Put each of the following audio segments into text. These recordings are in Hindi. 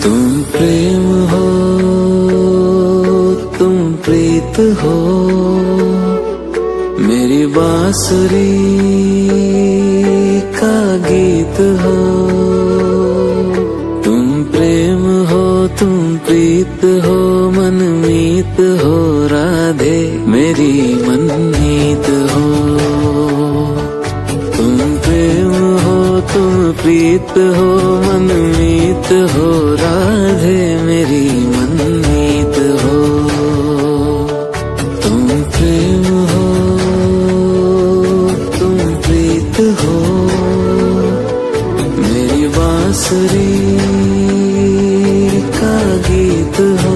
तुम प्रेम हो, तुम प्रीत हो, मेरी बांसुरी का गीत हो। तुम प्रेम हो, तुम प्रीत हो, मनमीत हो, राधे मेरी मनमीत हो। तुम प्रेम हो, तुम प्रीत हो, मनमीत हो, राधे मेरी मनमीत हो। तुम प्रेम हो, तुम प्रीत हो, मेरी बांसुरी का गीत हो।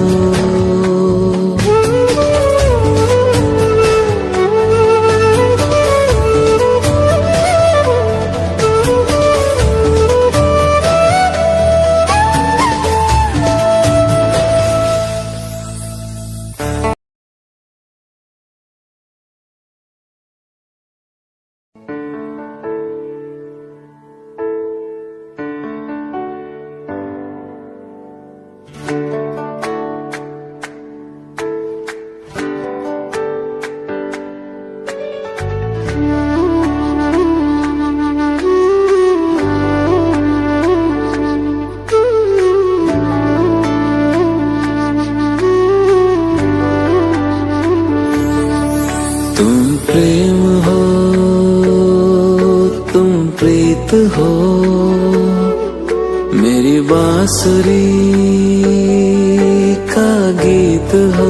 तुम प्रेम हो, तुम प्रीत हो, मेरी बांसुरी का गीत हो।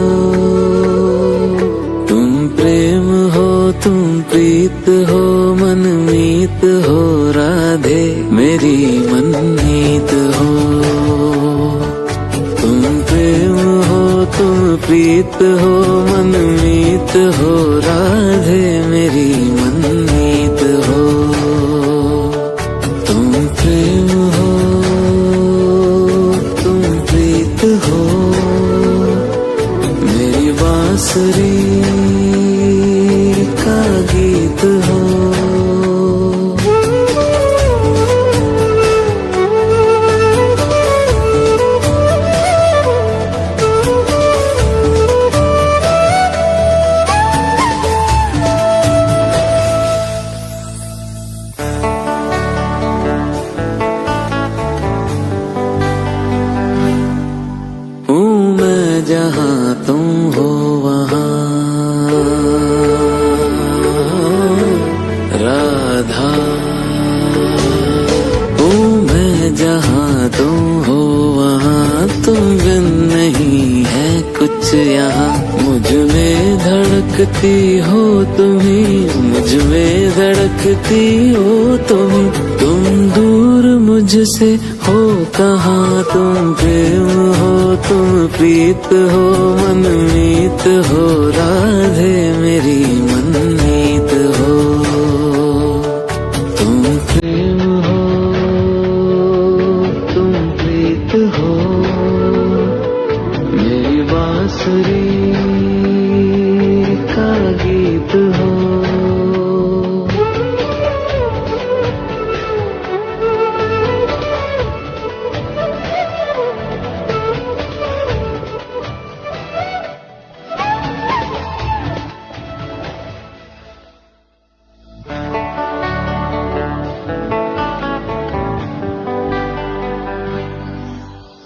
तुम प्रेम हो, तुम प्रीत हो, मनमीत हो, राधे मेरी मनमीत हो। तुम प्रेम हो, तुम प्रीत हो, मनमीत हो, राधे मेरी मनमीत हो। तुम प्रेम हो, तुम प्रीत हो, मेरी बांसुरी का गीत हो। जहाँ तुम हो वहाँ राधा हूँ मैं, जहाँ तुम हो वहाँ तुम बिन नहीं है कुछ यहाँ। मुझ में धड़कती हो तुम्ही, मुझ में धड़कती हो तुम्ही, तुम दूर मुझसे हो कहाँ। तुम प्रेम हो, तुम प्रीत हो, मनमीत हो, राधे मेरी मनमीत हो। तुम प्रेम हो, तुम प्रीत हो, मेरी बांसुरी का गीत हो।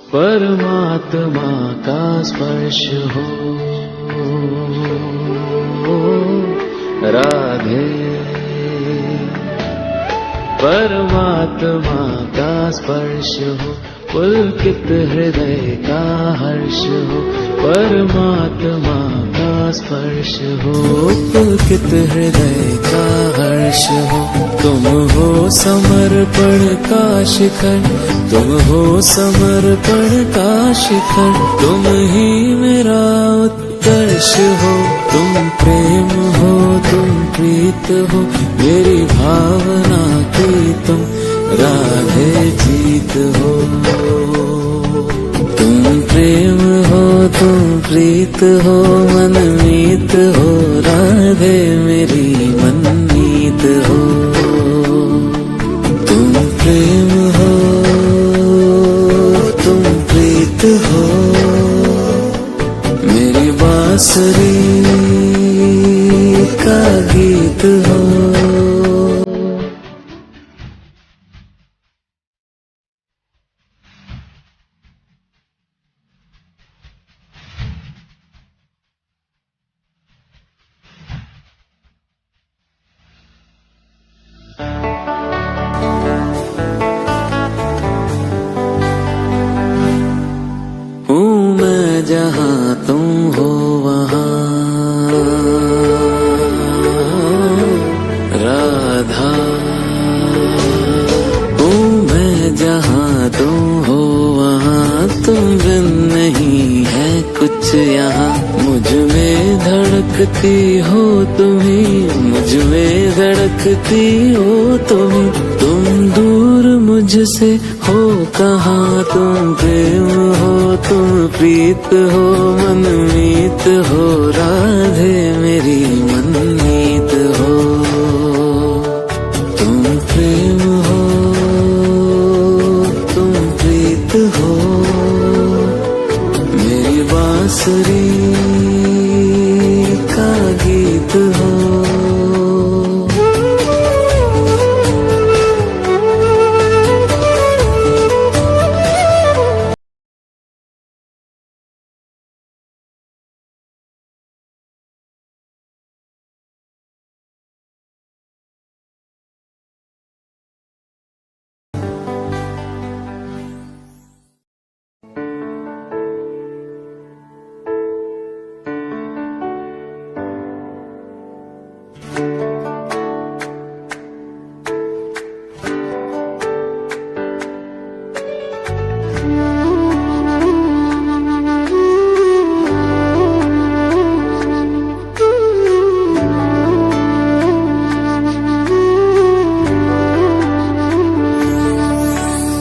परमात्मा का स्पर्श हो राधे, परमात्मा का स्पर्श हो, पुलकित हृदय का हर्ष हो। परमात्मा का स्पर्श हो, पुलकित हृदय का हर्ष हो। तुम हो समर्पण का शिखर, तुम हो समर्पण का शिखर, तुम ही मेरा उत्कर्ष हो। तुम प्रेम हो, तुम प्रीत हो, मेरी भावना की तुम राधे जीत हो। तुम प्रेम हो, तुम प्रीत हो, मनमीत हो, राधे मेरी मनमीत हो। तुम प्रेम हो, तुम प्रीत हो, मेरी बांसुरी का गीत हो। हूँ मैं जहाँ तुम हो वहाँ, राधा। हूँ मैं जहाँ तुम हो वहाँ, तुम बिन नहीं है कुछ यहाँ। मुझ में धड़कती हो तुम्ही, मुझ में धड़कती हो तुम्ही। तुम दूर मुझसे हो कहाँ, तुम प्रेम हो, तुम प्रीत हो, मनमीत हो, राधे मेरी मनमीत हो। तुम प्रेम हो, तुम प्रीत हो, मेरी बांसुरी का गीत हो।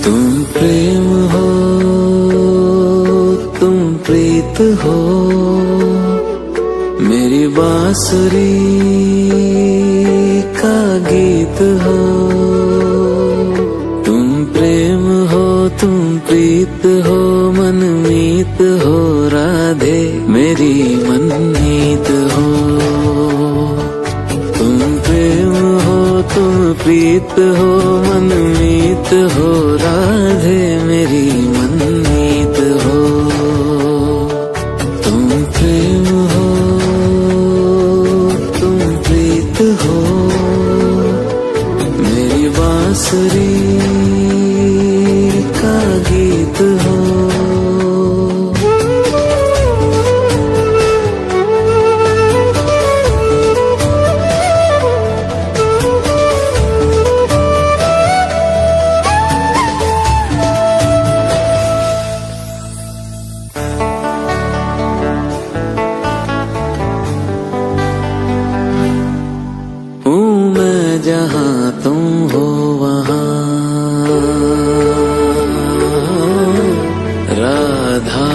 तुम प्रेम हो, तुम प्रीत हो, मेरी बांसुरी का गीत हो। तुम प्रेम हो, तुम प्रीत हो, मनमीत हो, राधे मेरी मनमीत हो। तुम प्रेम हो, तुम प्रीत हो, मनमीत हो, राधे मेरी मनमीत हो। तुम प्रेम हो, तुम प्रीत हो, मेरी बांसुरी का गीत हो। जहाँ तुम हो वहाँ, राधा।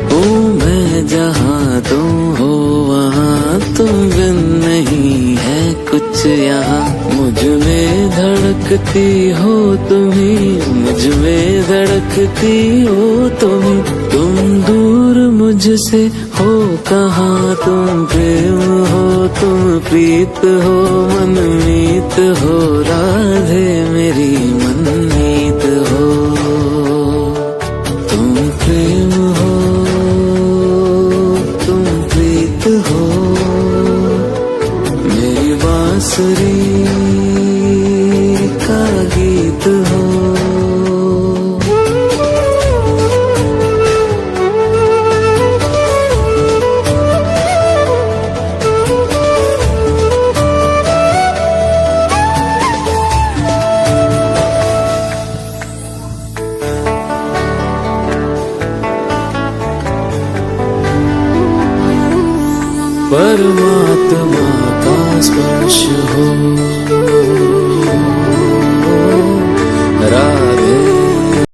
हूँ मैं जहाँ तुम हो वहाँ, तुम बिन नहीं है कुछ यहाँ। मुझ में धड़कती हो तुम्ही, मुझ में धड़कती हो तुम्ही। तुम दूर मुझसे हो कहाँ, तुम प्रेम हो, तुम प्रीत हो, मनमीत हो, राधे मेरी मनमीत हो। तुम प्रेम हो, तुम प्रीत हो, मेरी बांसुरी का गीत हो। परमात्मा का स्पर्श हो,